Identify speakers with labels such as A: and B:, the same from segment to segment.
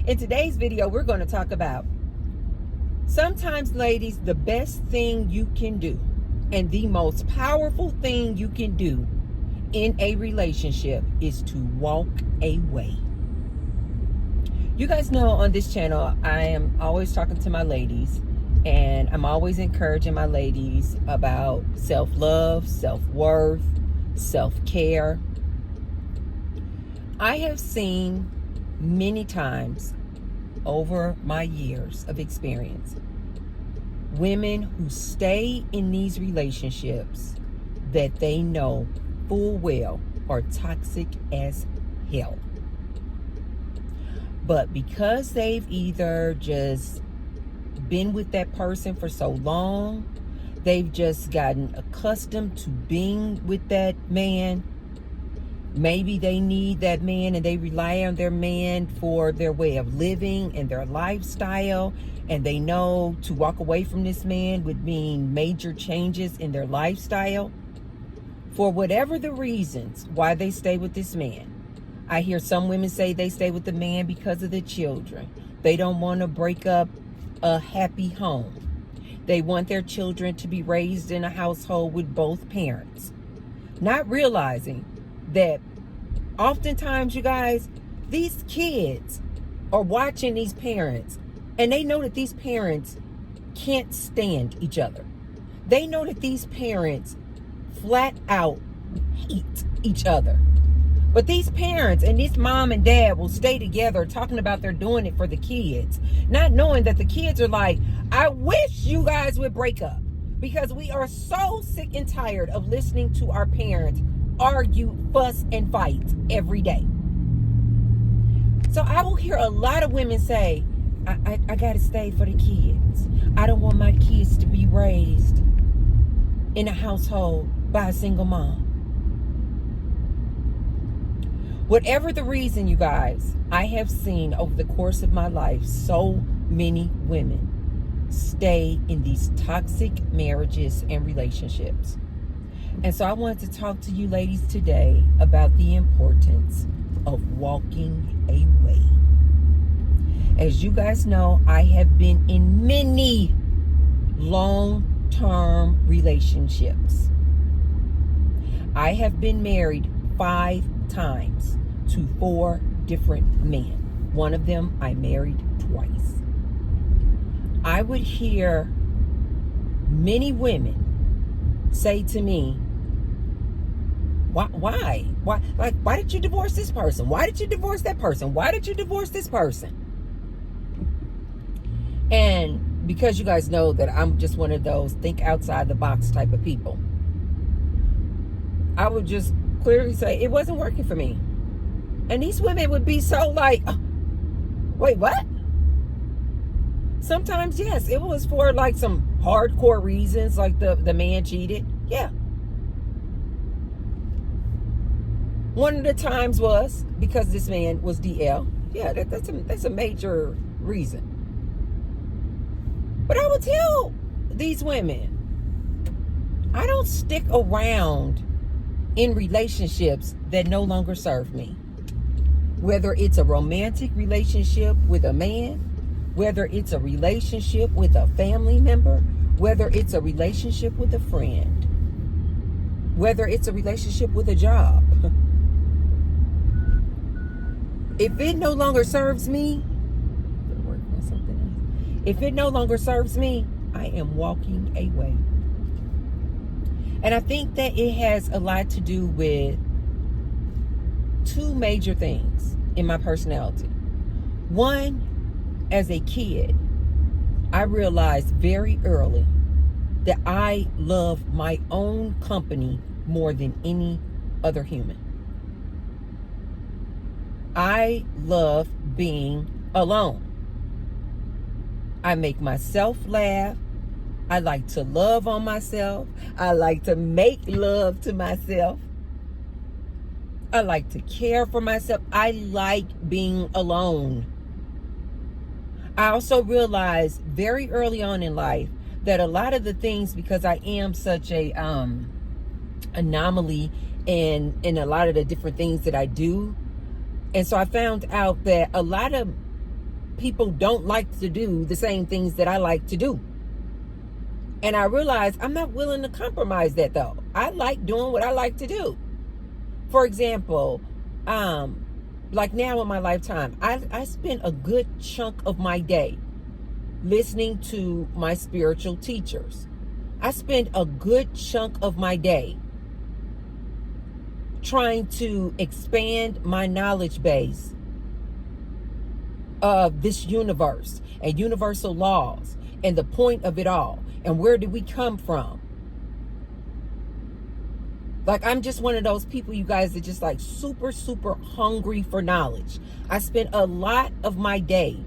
A: In today's video, we're going to talk about sometimes, ladies, the best thing you can do and the most powerful thing you can do in a relationship is to walk away. You guys know on this channel, I am always talking to my ladies, and I'm always encouraging my ladies about self-love, self-worth, self-care. I have seen many times over my years of experience women who stay in these relationships that they know full well are toxic as hell. But because they've either just been with that person for so long, they've just gotten accustomed to being with that man. Maybe they need that man and they rely on their man for their way of living and their lifestyle. And they know to walk away from this man would mean major changes in their lifestyle. For whatever the reasons why they stay with this man. I hear some women say they stay with the man because of the children. They don't want to break up a happy home. They want their children to be raised in a household with both parents. Not realizing that oftentimes, you guys, these kids are watching these parents and they know that these parents can't stand each other. They know that these parents flat out hate each other. But these parents and this mom and dad will stay together talking about they're doing it for the kids, not knowing that the kids are like, I wish you guys would break up, because we are so sick and tired of listening to our parents argue, fuss, and fight every day. So I will hear a lot of women say, I gotta stay for the kids. I don't want my kids to be raised in a household by a single mom. Whatever the reason, you guys, I have seen over the course of my life so many women stay in these toxic marriages and relationships. And so I wanted to talk to you ladies today about the importance of walking away. As you guys know, I have been in many long-term relationships. I have been married 5 times to 4 different men. One of them I married twice. I would hear many women say to me, why? Like, why did you divorce this person? Why did you divorce that person? Why did you divorce this person? And because you guys know that I'm just one of those think outside the box type of people, I would just clearly say it wasn't working for me. And these women would be so like, oh, wait, what? Sometimes, yes, it was for like some hardcore reasons, like the man cheated. Yeah. One of the times was because this man was DL. Yeah, that's a major reason. But I would tell these women, I don't stick around in relationships that no longer serve me. Whether it's a romantic relationship with a man, whether it's a relationship with a family member, whether it's a relationship with a friend, whether it's a relationship with a job. If it no longer serves me, if it no longer serves me, I am walking away. And I think that it has a lot to do with 2 major things in my personality. One, as a kid, I realized very early that I love my own company more than any other human. I love being alone. I make myself laugh. I like to love on myself. I like to make love to myself. I like to care for myself. I like being alone. I also realized very early on in life that a lot of the things, because I am such a anomaly in a lot of the different things that I do, and so I found out that a lot of people don't like to do the same things that I like to do. And I realized I'm not willing to compromise that, though. I like doing what I like to do. For example, like now in my lifetime, I spend a good chunk of my day listening to my spiritual teachers. I spend a good chunk of my day trying to expand my knowledge base of this universe and universal laws and the point of it all and where did we come from. Like, I'm just one of those people, you guys, that just like super, super hungry for knowledge. I spend a lot of my day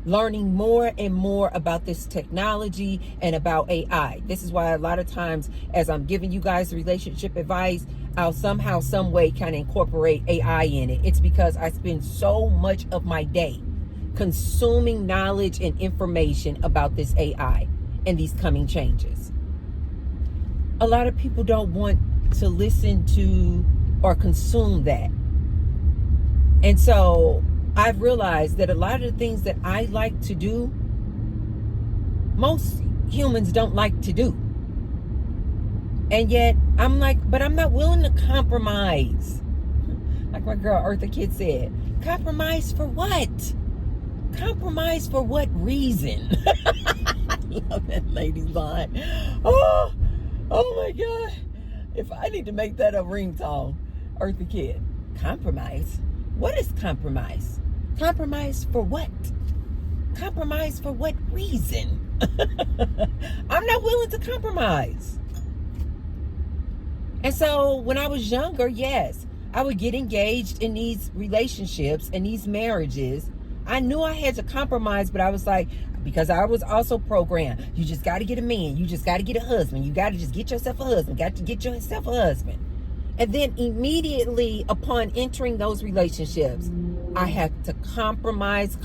A: learning more and more about this technology and about AI. This is why a lot of times as I'm giving you guys relationship advice, I'll somehow, some way kind of incorporate AI in it. It's because I spend so much of my day consuming knowledge and information about this AI and these coming changes. A lot of people don't want to listen to or consume that. And so I've realized that a lot of the things that I like to do, most humans don't like to do. And yet I'm like, but I'm not willing to compromise. Like my girl Eartha Kitt said, compromise for what? Compromise for what reason? I love that lady's line. Oh my God. If I need to make that a ringtone, Eartha Kitt. Compromise? What is compromise? Compromise for what? Compromise for what reason? I'm not willing to compromise. And so when I was younger, yes, I would get engaged in these relationships and these marriages. I knew I had to compromise, but I was like, because I was also programmed, you just got to get a man. You just got to get a husband. You got to just get yourself a husband. Got to get yourself a husband. And then immediately upon entering those relationships, I had to compromise.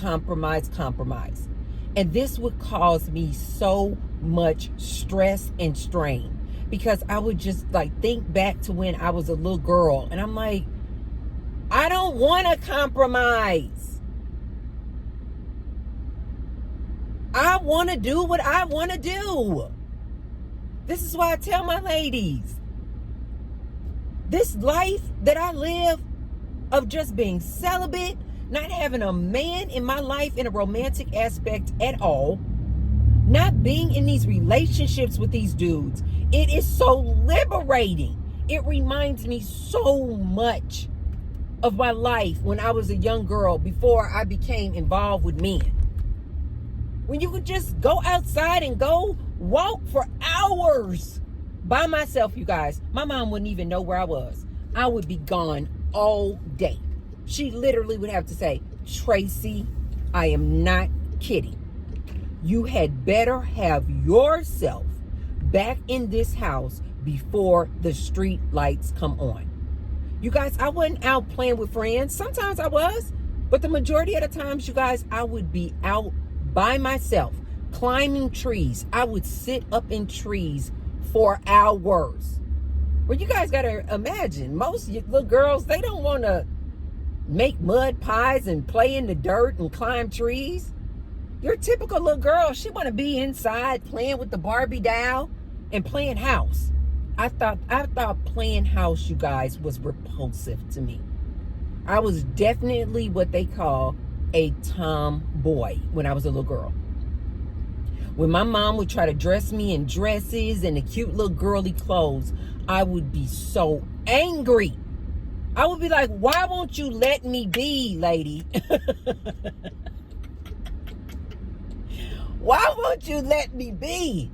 A: And this would cause me so much stress and strain because I would just like think back to when I was a little girl and I'm like, I don't want to compromise. I want to do what I want to do. This is why I tell my ladies, this life that I live of just being celibate, not having a man in my life in a romantic aspect at all, not being in these relationships with these dudes, it is so liberating. It reminds me so much of my life when I was a young girl before I became involved with men. When you could just go outside and go walk for hours by myself, you guys. My mom wouldn't even know where I was. I would be gone all day. She literally would have to say, Tracy, I am not kidding. You had better have yourself back in this house before the street lights come on. You guys, I wasn't out playing with friends. Sometimes I was, but the majority of the times, you guys, I would be out by myself, climbing trees. I would sit up in trees for hours. Well, you guys got to imagine, most little girls, they don't want to make mud pies and play in the dirt and climb trees. Your typical little girl, she want to be inside playing with the Barbie doll and playing house. I thought playing house, you guys, was repulsive to me. I was definitely what they call a tomboy when I was a little girl. When my mom would try to dress me in dresses and the cute little girly clothes, I would be so angry. I would be like, why won't you let me be, lady? Why won't you let me be?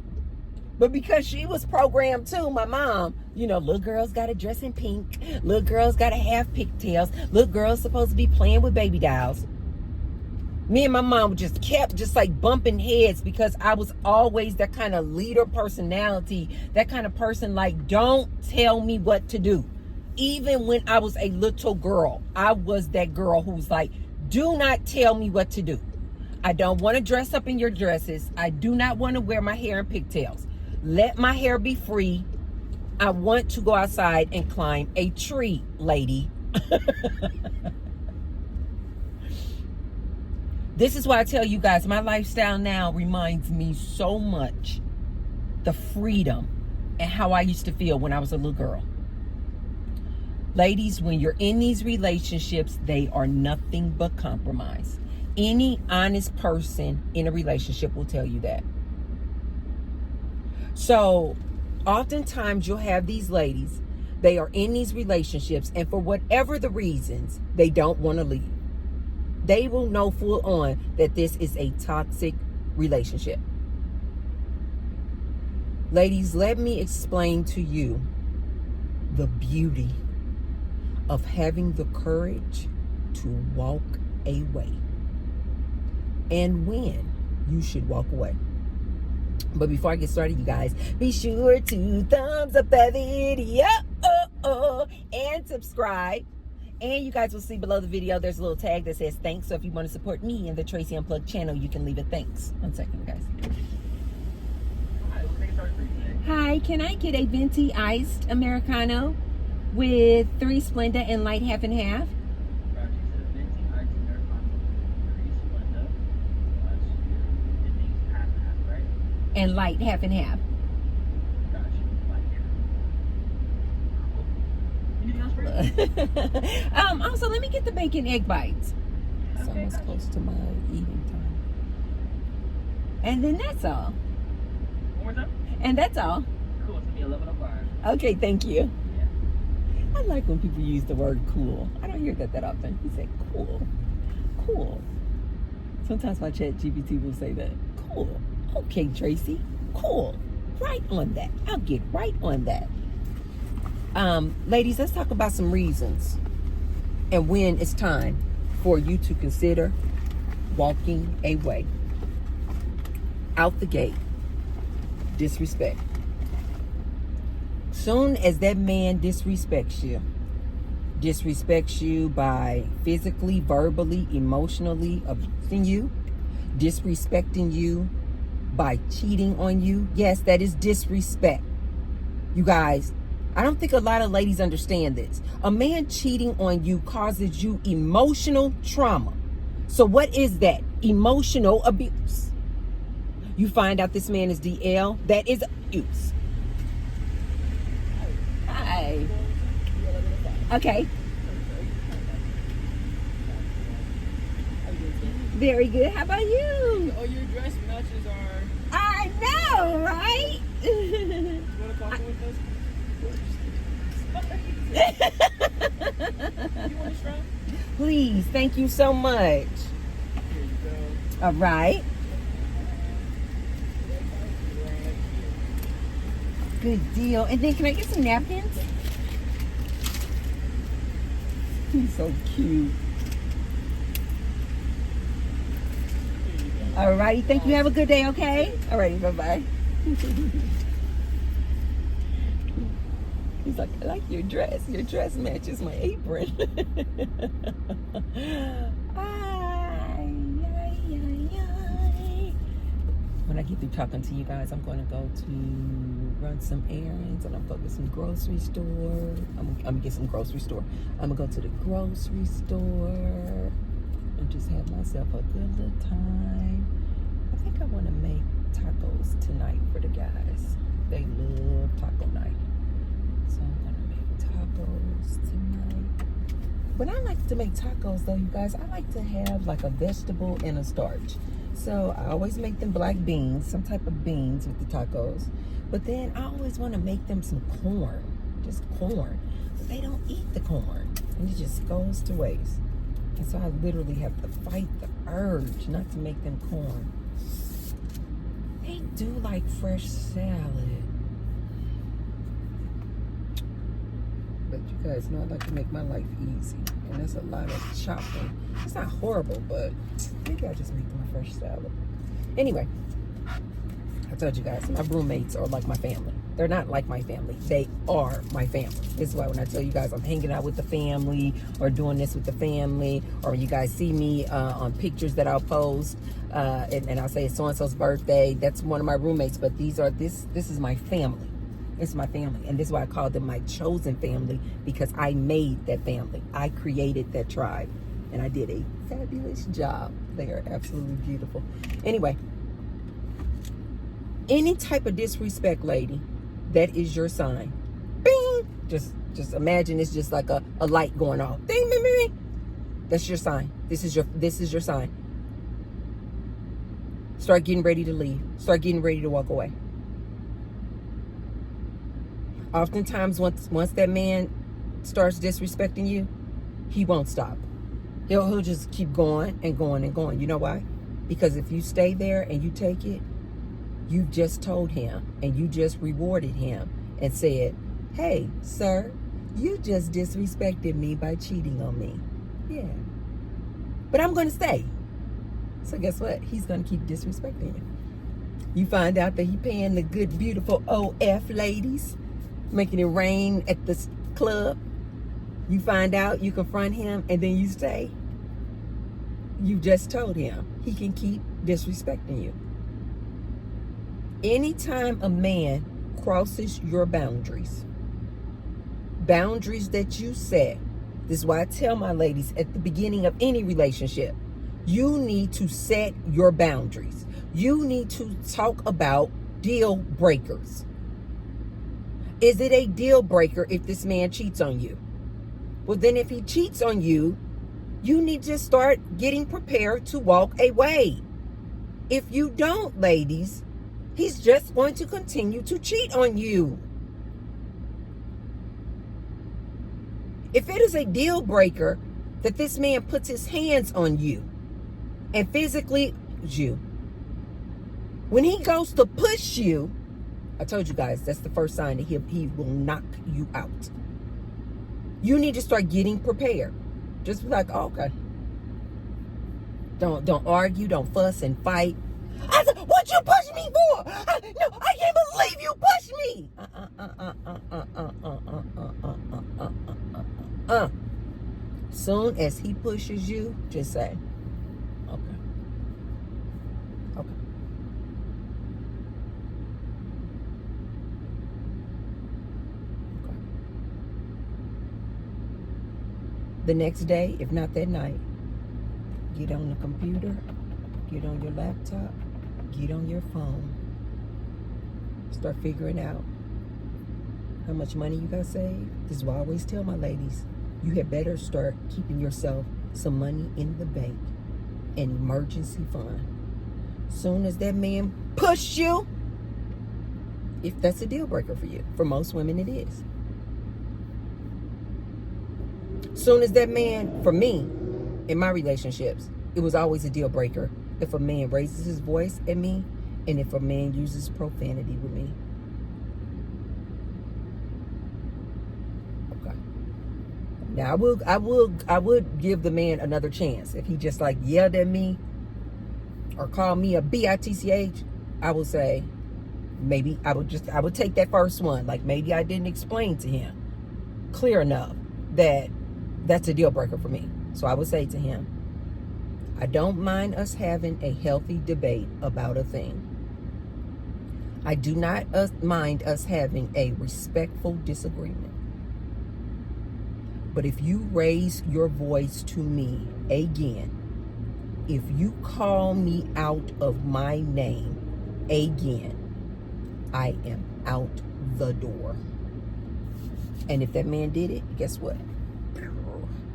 A: But because she was programmed too, my mom, you know, little girls got to dress in pink. Little girls got to have pigtails. Little girls supposed to be playing with baby dolls. Me and my mom just kept just like bumping heads because I was always that kind of leader personality, that kind of person like, don't tell me what to do. Even when I was a little girl, I was that girl who was like, do not tell me what to do. I don't want to dress up in your dresses. I do not want to wear my hair in pigtails. Let my hair be free. I want to go outside and climb a tree, lady. This is why I tell you guys, my lifestyle now reminds me so much the freedom and how I used to feel when I was a little girl. Ladies, when you're in these relationships, they are nothing but compromise. Any honest person in a relationship will tell you that. So, oftentimes you'll have these ladies, they are in these relationships, and for whatever the reasons, they don't want to leave. They will know full on that this is a toxic relationship. Ladies, let me explain to you the beauty of having the courage to walk away and when you should walk away. But before I get started, you guys, be sure to thumbs up that video and subscribe. And you guys will see below the video, there's a little tag that says thanks. So if you want to support me and the Tracy Unplugged channel, you can leave a thanks. 1 second, guys. Hi, can I get a venti iced Americano with 3 Splenda and light half and half? And light half and half. Also, let me get the bacon egg bites. It's almost close to my eating time. And then that's all.
B: One more time?
A: And that's all.
B: Cool, it's gonna be 11:05.
A: Okay, thank you.
B: Yeah.
A: I like when people use the word cool. I don't hear that often. You say cool. Cool. Sometimes my chat GPT will say that. Cool. Okay, Tracy. Cool. Right on that. I'll get right on that. Ladies, let's talk about some reasons and when it's time for you to consider walking away. Out the gate, disrespect. Soon as that man disrespects you by physically, verbally, emotionally abusing you, disrespecting you by cheating on you. Yes, that is disrespect. You guys, I don't think a lot of ladies understand this. A man cheating on you causes you emotional trauma. So what is that? Emotional abuse. You find out this man is DL, that is abuse. Hi. Okay. Very good. How about you?
B: Oh, your dress matches our...
A: I know, right?
B: You want to coffee with us? You want a straw?
A: Please, thank you so much.
B: Here you go.
A: All right. Good deal. And then can I get some napkins? He's so cute. All righty. Thank you. Have a good day, okay? All righty. Bye-bye. He's like, I like your dress. Your dress matches my apron. When I get through talking to you guys, I'm going to go to run some errands, and I'm going to go to some grocery store. I'm going to get some grocery store. I'm going to go to the grocery store and just have myself a good little time. I think I want to make tacos tonight for the guys. They love taco night. So I'm going to make tacos tonight. When I like to make tacos, though, you guys, I like to have like a vegetable and a starch. So I always make them black beans, some type of beans with the tacos. But then I always want to make them some corn, just corn. But they don't eat the corn, and it just goes to waste. And so I literally have to fight the urge not to make them corn. They do like fresh salad. But you guys know I like to make my life easy. And that's a lot of chopping. It's not horrible, but maybe I'll just make them a fresh salad. Anyway, I told you guys, my roommates are like my family. They're not like my family. They are my family. This is why when I tell you guys I'm hanging out with the family or doing this with the family, or you guys see me on pictures that I'll post and I'll say it's so-and-so's birthday. That's one of my roommates, but this is my family. It's my family. And this is why I call them my chosen family, because I made that family. I created that tribe. And I did a fabulous job. They are absolutely beautiful. Anyway, any type of disrespect, lady, that is your sign. Bing! Just imagine it's just like a light going off. Ding, bing, bing, bing. That's your sign. This is your sign. Start getting ready to leave. Start getting ready to walk away. Oftentimes, once that man starts disrespecting you, he won't stop. He'll just keep going and going and going. You know why? Because if you stay there and you take it, you just told him and you just rewarded him and said, hey, sir, you just disrespected me by cheating on me. Yeah. But I'm going to stay. So guess what? He's going to keep disrespecting you. You find out that he paying the good, beautiful OF ladies, making it rain at the club. You find out, you confront him, and then you stay. You just told him he can keep disrespecting you. Anytime a man crosses your boundaries that you set, this is why I tell my ladies at the beginning of any relationship, you need to set your boundaries. You need to talk about deal breakers. Is it a deal breaker if this man cheats on you? Well, then if he cheats on you, you need to start getting prepared to walk away. If you don't, ladies, he's just going to continue to cheat on you. If it is a deal breaker that this man puts his hands on you and physically you, when he goes to push you, I told you guys, that's the first sign that he will knock you out. You need to start getting prepared. Just be like, oh, okay. Don't argue, don't fuss and fight. I said, what you push me for? No, I can't believe you pushed me. Soon as he pushes you, just say, okay. Okay. The next day, if not that night, get on the computer, get on your laptop, get on your phone. Start figuring out how much money you got saved. This is why I always tell my ladies, you had better start keeping yourself some money in the bank, an emergency fund. Soon as that man push you, if that's a deal breaker for you, for most women it is. Soon as that man, for me, in my relationships, it was always a deal breaker if a man raises his voice at me and if a man uses profanity with me. Okay. Now I would give the man another chance. If he just like yelled at me or called me a bitch, I would say maybe I would take that first one. Like maybe I didn't explain to him clear enough that that's a deal breaker for me. So I would say to him, I don't mind us having a healthy debate about a thing. I do not mind us having a respectful disagreement. But if you raise your voice to me again, if you call me out of my name again, I am out the door. And if that man did it, guess what?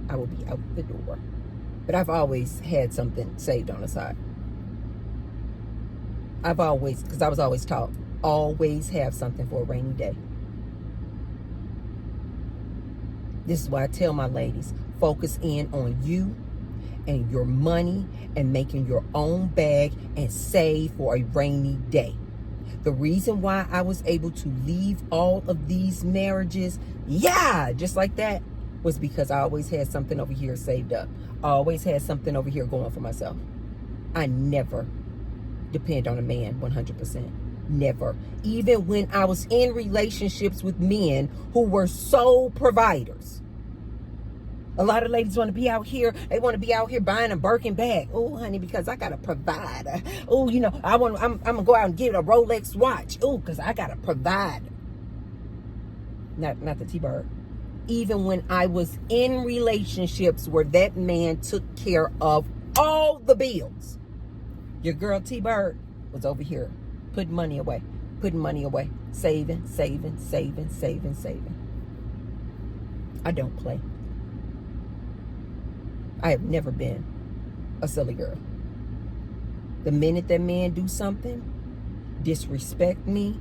A: I will be out the door. But I've always had something saved on the side. Because I was always taught, always have something for a rainy day. This is why I tell my ladies, focus in on you and your money and making your own bag and save for a rainy day. The reason why I was able to leave all of these marriages, just like that, was because I always had something over here saved up. I always had something over here going for myself. I never depend on a man 100%. Never. Even when I was in relationships with men who were sole providers. A lot of ladies want to be out here. They want to be out here buying a Birkin bag. Oh, honey, because I got to provide. Oh, I'm going to go out and get a Rolex watch. Oh, because I got to provide. Not the T-Bird. even when I was in relationships where that man took care of all the bills. Your girl T-Bird was over here putting money away, saving. I don't play. I have never been a silly girl. The minute that man do something, disrespect me,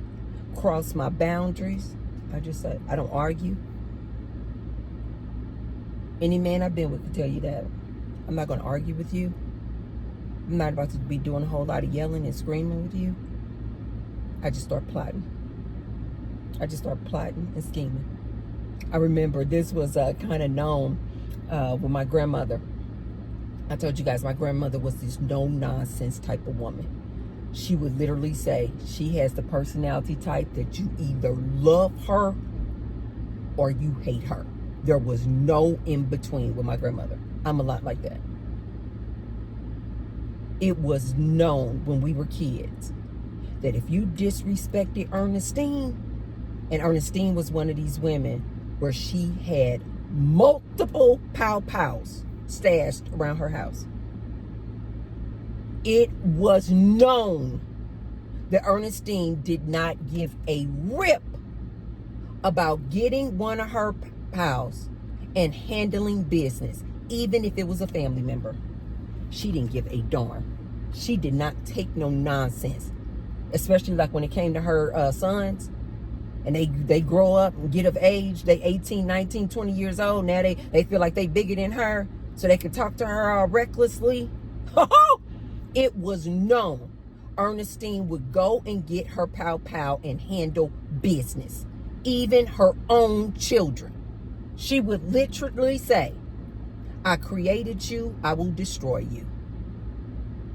A: cross my boundaries, I just say, I don't argue. Any man I've been with can tell you that. I'm not going to argue with you. I'm not about to be doing a whole lot of yelling and screaming with you. I just start plotting. And scheming. I remember this was kind of known with my grandmother. I told you guys my grandmother was this no-nonsense type of woman. She would literally say she has the personality type that you either love her or you hate her. There was no in between with my grandmother. I'm a lot like that. It was known when we were kids that if you disrespected Ernestine, and Ernestine was one of these women where she had multiple pow-pows stashed around her house. It was known that Ernestine did not give a rip about getting one of her pals and handling business, even if it was a family member. She didn't give a darn. She did not take no nonsense, especially like when it came to her sons. And they grow up and get of age. They 18, 19, 20 years old. Now they feel like they bigger than her, so they can talk to her all recklessly. It was known Ernestine would go and get her pow and handle business. Even her own children. She would literally say, I created you, I will destroy you.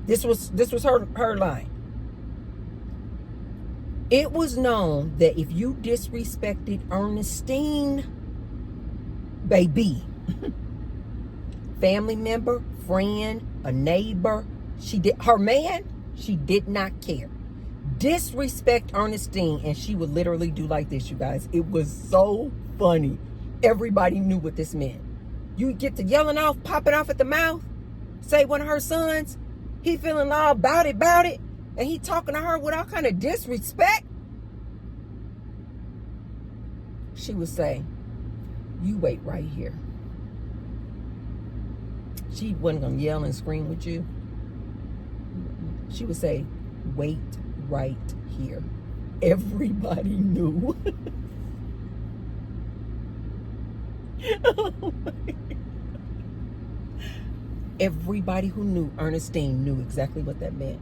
A: This was her line. It was known that if you disrespected Ernestine, baby, family member, friend, a neighbor, her man, she did not care. Disrespect Ernestine, and she would literally do like this, you guys. It was so funny. Everybody knew what this meant. You get to yelling off, popping off at the mouth. Say one of her sons, he feeling all about it, and he talking to her with all kind of disrespect. She would say, you wait right here. She wasn't going to yell and scream with you. She would say, wait right here. Everybody knew. Oh my God. Everybody who knew Ernestine knew exactly what that meant.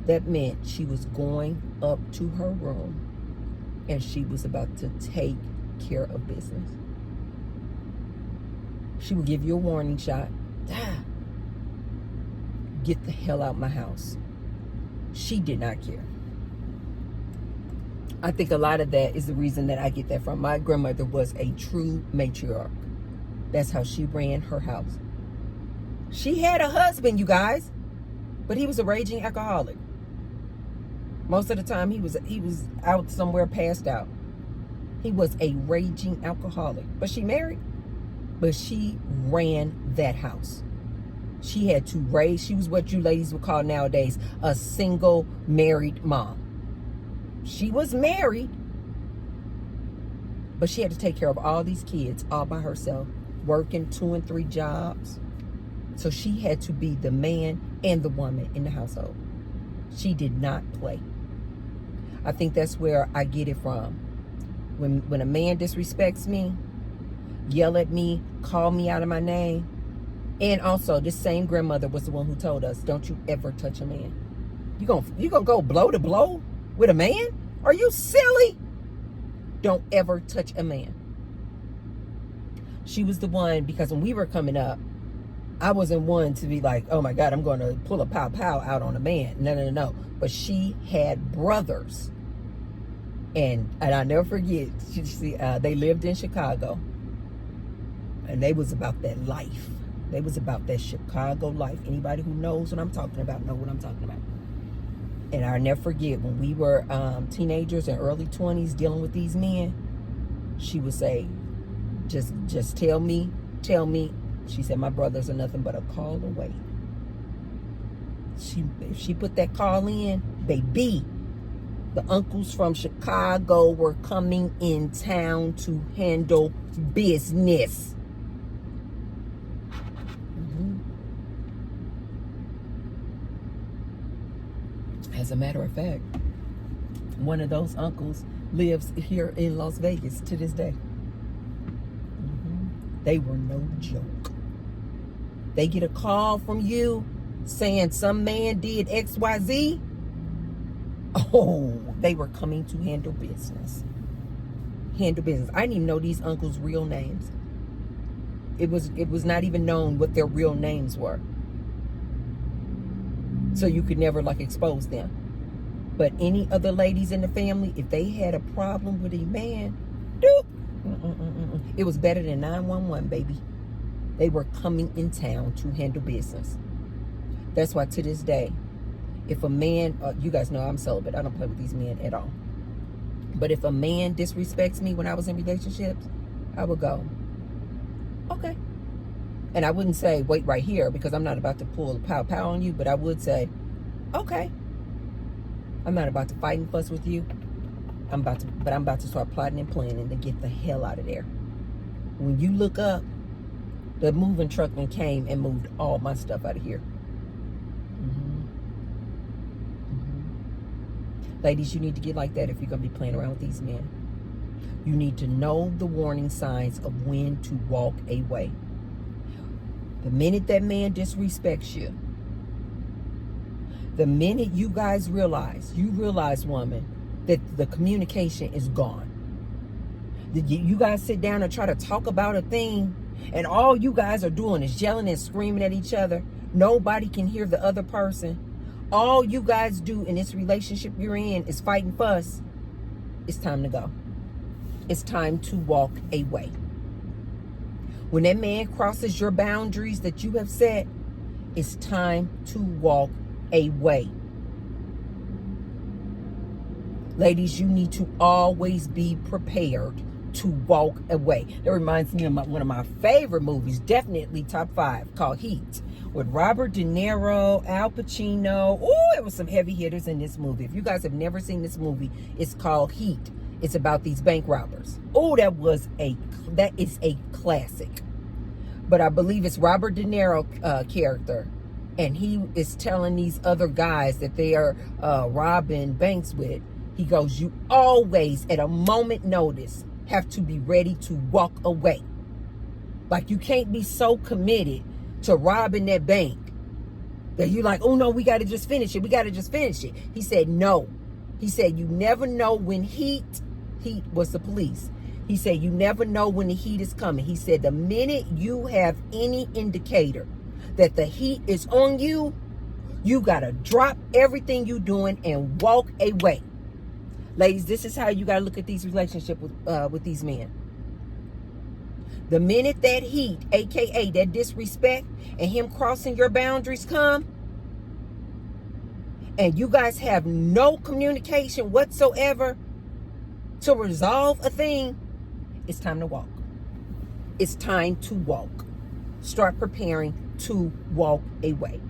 A: That meant she was going up to her room and she was about to take care of business. She would give you a warning shot. Get the hell out of my house. She did not care. I think a lot of that is the reason that I get that from. My grandmother was a true matriarch. That's how she ran her house. She had a husband, you guys, but he was a raging alcoholic. Most of the time he was out somewhere passed out. He was a raging alcoholic. But she married, but she ran that house. She had to raise, she was what you ladies would call nowadays a single married mom. She was married, but she had to take care of all these kids all by herself, working 2 and 3 jobs. So she had to be the man and the woman in the household. She did not play. I think that's where I get it from. When a man disrespects me, yell at me, call me out of my name. And also, this same grandmother was the one who told us, don't you ever touch a man. You gonna go blow to blow with a man? Are you silly? Don't ever touch a man. She was the one, because when we were coming up, I wasn't one to be like, oh my God, I'm going to pull a pow out on a man. No. But she had brothers. And I'll never forget, they lived in Chicago. And they was about that life. They was about that Chicago life. Anybody who knows what I'm talking about know what I'm talking about. And I'll never forget, when we were teenagers and early 20s dealing with these men, she would say, Just tell me. She said, my brothers are nothing but a call away. If she put that call in, baby, the uncles from Chicago were coming in town to handle business. As a matter of fact, one of those uncles lives here in Las Vegas to this day. They were no joke. They get a call from you saying some man did XYZ. Oh, they were coming to handle business. I didn't even know these uncles' real names. It was not even known what their real names were. So you could never expose them. But any other ladies in the family, if they had a problem with a man, it was better than 911, baby. They were coming in town to handle business. That's why to this day, if a man, you guys know I'm celibate. I don't play with these men at all. But if a man disrespects me when I was in relationships, I would go, okay. And I wouldn't say, wait right here, because I'm not about to pull a pow on you, but I would say, okay. I'm not about to fight and fuss with you. I'm about to start plotting and planning to get the hell out of there. When you look up, the moving truckman came and moved all my stuff out of here. Ladies, you need to get like that if you're going to be playing around with these men. You need to know the warning signs of when to walk away. The minute that man disrespects you, the minute you guys realize, woman, that the communication is gone. You guys sit down and try to talk about a thing, and all you guys are doing is yelling and screaming at each other. Nobody can hear the other person. All you guys do in this relationship you're in is fight and fuss. It's time to go. It's time to walk away. When that man crosses your boundaries that you have set, it's time to walk away. Ladies, you need to always be prepared to walk away. That reminds me of one of my favorite movies, definitely top 5, called Heat, with Robert De Niro, Al Pacino. Oh, there was some heavy hitters in this movie. If you guys have never seen this movie, it's called Heat. It's about these bank robbers. Oh, that is a classic. But I believe it's Robert De Niro character, and he is telling these other guys that they are robbing banks with. He goes, you always, at a moment notice, have to be ready to walk away. Like, you can't be so committed to robbing that bank that you're like, oh no, we got to just finish it. He said, no. He said, you never know when heat was the police. He said, you never know when the heat is coming. He said, the minute you have any indicator that the heat is on you, you got to drop everything you're doing and walk away. Ladies, this is how you got to look at these relationships with these men. The minute that heat, aka that disrespect and him crossing your boundaries come, and you guys have no communication whatsoever to resolve a thing, it's time to walk. It's time to walk. Start preparing to walk away.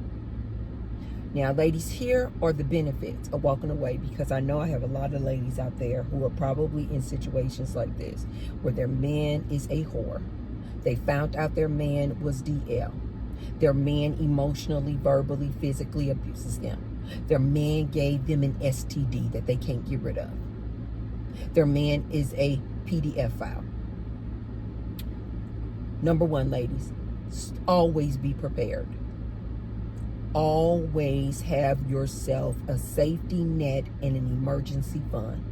A: Now, ladies, here are the benefits of walking away, because I know I have a lot of ladies out there who are probably in situations like this, where their man is a whore. They found out their man was DL. Their man emotionally, verbally, physically abuses them. Their man gave them an STD that they can't get rid of. Their man is a PDF file. Number 1, ladies, always be prepared. Always have yourself a safety net and an emergency fund.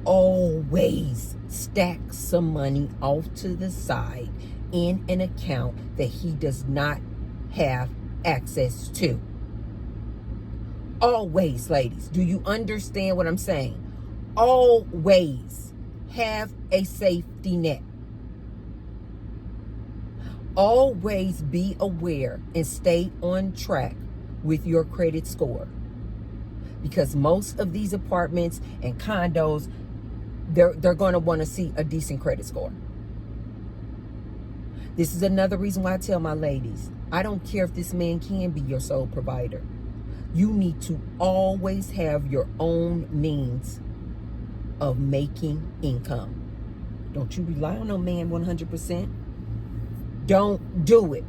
A: Always stack some money off to the side in an account that he does not have access to. Always, ladies. Do you understand what I'm saying? Always have a safety net. Always be aware and stay on track with your credit score, because most of these apartments and condos, they're going to want to see a decent credit score. This is another reason why I tell my ladies, I don't care if this man can be your sole provider. You need to always have your own means of making income. Don't you rely on no man 100%. Don't do it.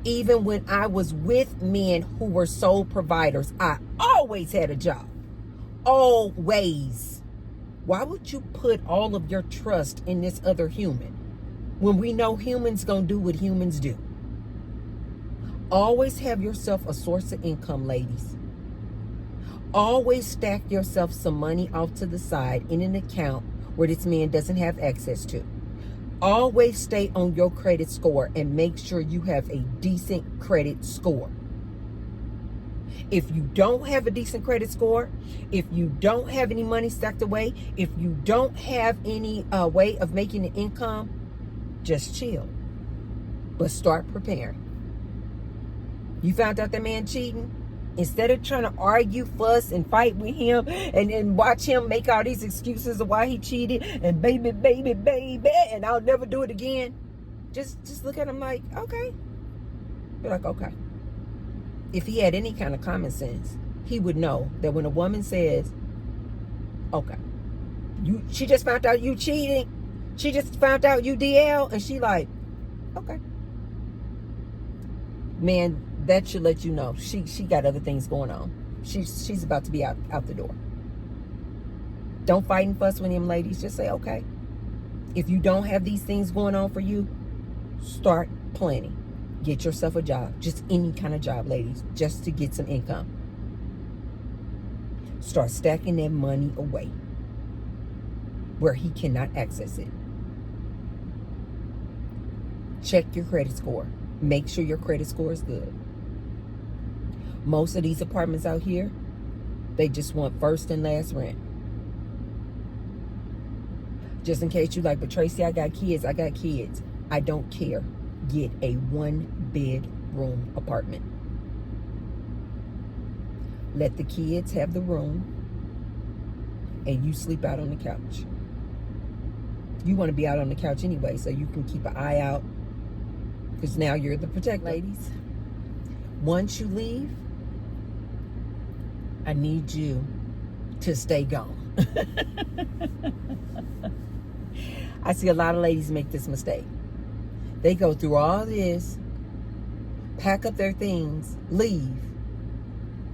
A: Even when I was with men who were sole providers, I always had a job. Always. Why would you put all of your trust in this other human when we know humans gonna do what humans do? Always have yourself a source of income, ladies. Always stack yourself some money off to the side in an account where this man doesn't have access to. Always stay on your credit score and make sure you have a decent credit score. If you don't have a decent credit score, if you don't have any money stacked away, if you don't have any way of making an income, just chill. But start preparing. You found out that man cheating? Instead of trying to argue, fuss, and fight with him and watch him make all these excuses of why he cheated and baby, and I'll never do it again. Just look at him like, okay. Be like, okay. If he had any kind of common sense, he would know that when a woman says, okay, she just found out you cheating, she just found out you DL, and she like, okay. Man, that should let you know she got other things going on. She's about to be out the door. Don't fight and fuss with him, ladies. Just say, okay. If you don't have these things going on for you, start planning. Get yourself a job. Just any kind of job, ladies. Just to get some income. Start stacking that money away where he cannot access it. Check your credit score. Make sure your credit score is good. Most of these apartments out here, they just want first and last rent. Just in case you like, but Tracy, I got kids. I don't care. Get a 1-bedroom apartment. Let the kids have the room and you sleep out on the couch. You want to be out on the couch anyway, so you can keep an eye out, because now you're the protector. Ladies, once you leave, I need you to stay gone. I see a lot of ladies make this mistake. They go through all this, pack up their things, leave.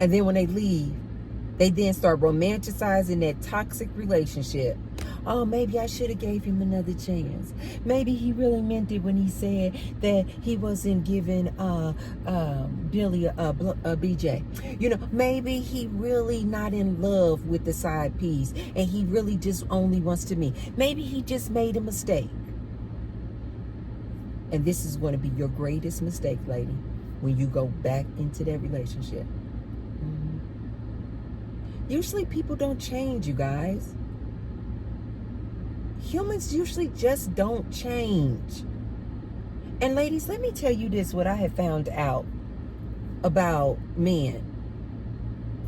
A: And then when they leave, they then start romanticizing that toxic relationship. Oh, maybe I should have gave him another chance. Maybe he really meant it when he said that he wasn't giving Billy a BJ. You know, maybe he really not in love with the side piece and he really just only wants to me. Maybe he just made a mistake. And this is going to be your greatest mistake, lady, when you go back into that relationship. Usually people don't change, you guys. Humans usually just don't change. And ladies, let me tell you this, what I have found out about men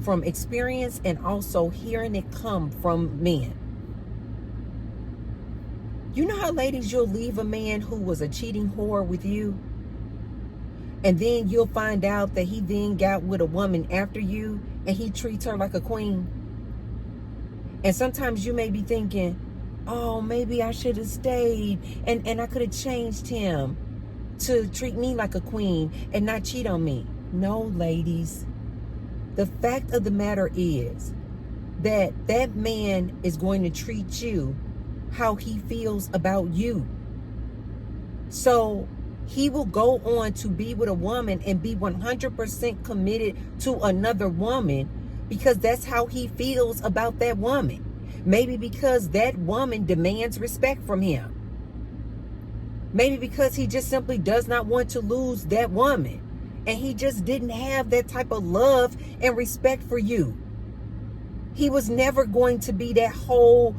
A: from experience and also hearing it come from men. You know how, ladies, you'll leave a man who was a cheating whore with you, and then you'll find out that he then got with a woman after you and he treats her like a queen. And sometimes you may be thinking, oh, maybe I should have stayed and I could have changed him to treat me like a queen and not cheat on me. No, ladies. The fact of the matter is that that man is going to treat you how he feels about you. So he will go on to be with a woman and be 100% committed to another woman because that's how he feels about that woman. Maybe because that woman demands respect from him. Maybe because he just simply does not want to lose that woman. And he just didn't have that type of love and respect for you. He was never going to be that whole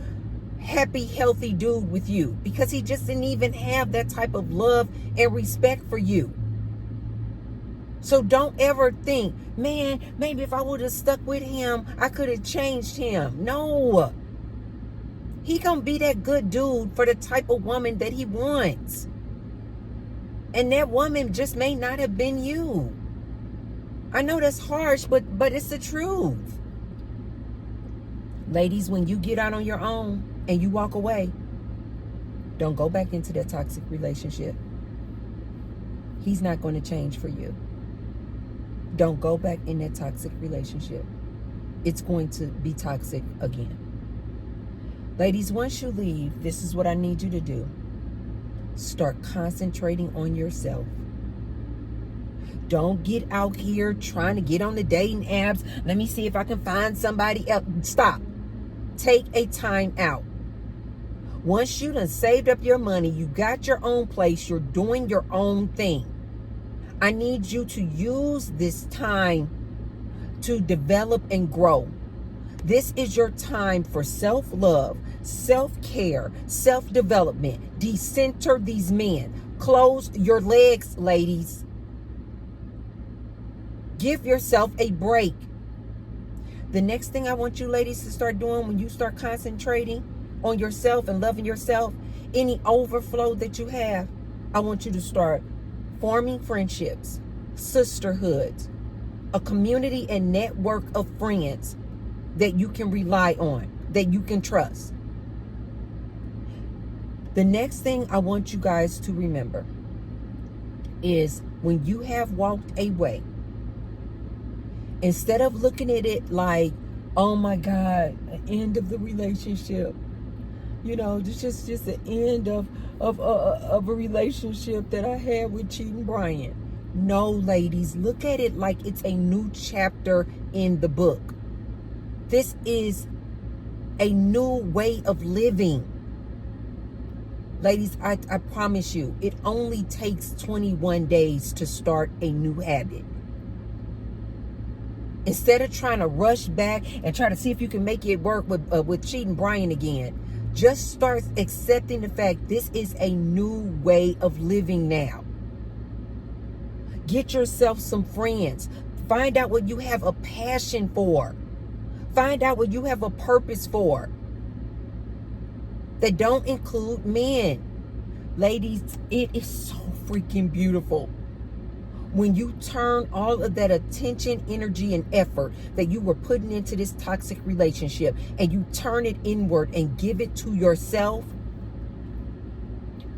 A: happy, healthy dude with you because he just didn't even have that type of love and respect for you. So don't ever think, man, maybe if I would have stuck with him, I could have changed him. No. He gonna be that good dude for the type of woman that he wants. And that woman just may not have been you. I know that's harsh, but it's the truth. Ladies, when you get out on your own and you walk away, don't go back into that toxic relationship. He's not going to change for you. Don't go back in that toxic relationship. It's going to be toxic again. Ladies, once you leave, this is what I need you to do. Start concentrating on yourself. Don't get out here trying to get on the dating apps. Let me see if I can find somebody else. Stop. Take a time out. Once you done saved up your money, you got your own place, you're doing your own thing. I need you to use this time to develop and grow. This is your time for self-love, self-care, self-development. Decenter these men. Close your legs, ladies. Give yourself a break. The next thing I want you ladies to start doing when you start concentrating on yourself and loving yourself, any overflow that you have, I want you to start forming friendships, sisterhoods, a community and network of friends that you can rely on, that you can trust. The next thing I want you guys to remember is when you have walked away, instead of looking at it like, oh my God, an end of the relationship. You know, it's just the end of a relationship that I had with cheating Brian. No, ladies, look at it like it's a new chapter in the book. This is a new way of living. Ladies, I promise you, it only takes 21 days to start a new habit. Instead of trying to rush back and try to see if you can make it work with cheating Brian again, just start accepting the fact this is a new way of living now. Get yourself some friends. Find out what you have a passion for. Find out what you have a purpose for. That don't include men. Ladies, it is so freaking beautiful when you turn all of that attention, energy, and effort that you were putting into this toxic relationship and you turn it inward and give it to yourself.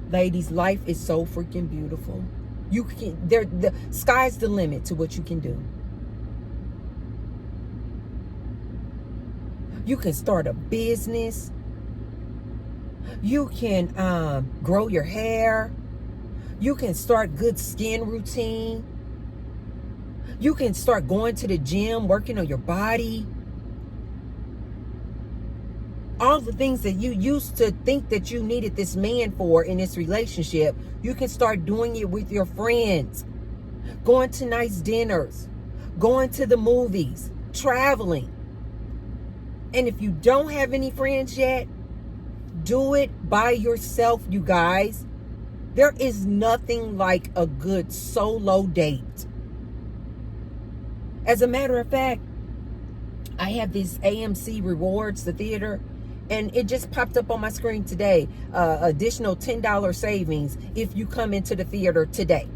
A: Ladies, life is so freaking beautiful. You can, the sky's the limit to what you can do. You can start a business. You can grow your hair. You can start good skin routine. You can start going to the gym, working on your body. All the things that you used to think that you needed this man for in this relationship, you can start doing it with your friends. Going to nice dinners, going to the movies, traveling. And if you don't have any friends yet, do it by yourself, you guys. There is nothing like a good solo date. As a matter of fact, I have these AMC rewards, the theater, and it just popped up on my screen today. Additional $10 savings if you come into the theater today.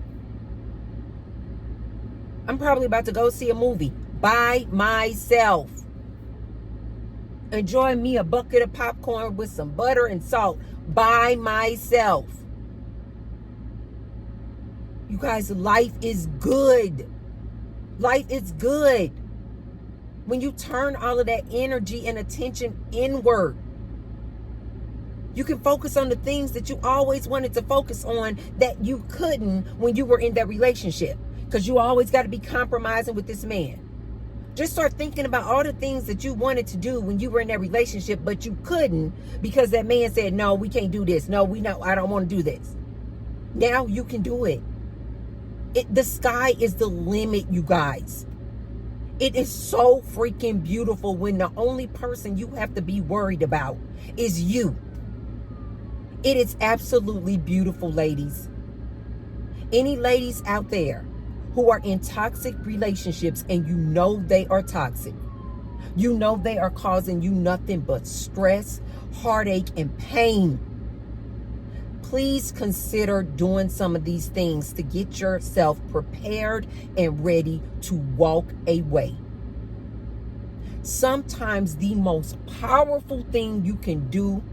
A: I'm probably about to go see a movie by myself. Enjoy me a bucket of popcorn with some butter and salt by myself. You guys, life is good. Life is good. When you turn all of that energy and attention inward, you can focus on the things that you always wanted to focus on that you couldn't when you were in that relationship. Because you always got to be compromising with this man. Just start thinking about all the things that you wanted to do when you were in that relationship, but you couldn't because that man said, no, we can't do this. No, I don't want to do this. Now you can do it. The sky is the limit, you guys. It is so freaking beautiful when the only person you have to be worried about is you. It is absolutely beautiful, ladies. Any ladies out there who are in toxic relationships and you know they are toxic, you know they are causing you nothing but stress, heartache, and pain, please consider doing some of these things to get yourself prepared and ready to walk away. Sometimes the most powerful thing you can do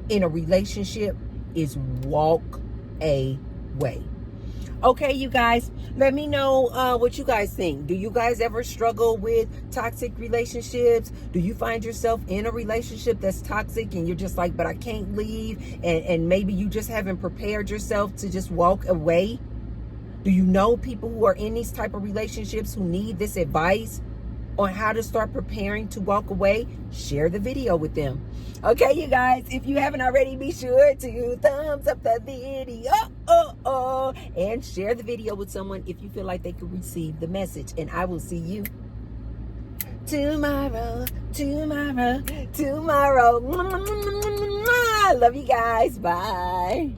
A: in a relationship is walk away. Okay, you guys, let me know what you guys think. Do you guys ever struggle with toxic relationships? Do you find yourself in a relationship that's toxic and you're just like, but I can't leave, and maybe you just haven't prepared yourself to just walk away? Do you know people who are in these type of relationships who need this advice on how to start preparing to walk away? Share the video with them. Okay, you guys, if you haven't already, be sure to thumbs up the video and share the video with someone if you feel like they could receive the message. And I will see you tomorrow. I love you guys. Bye.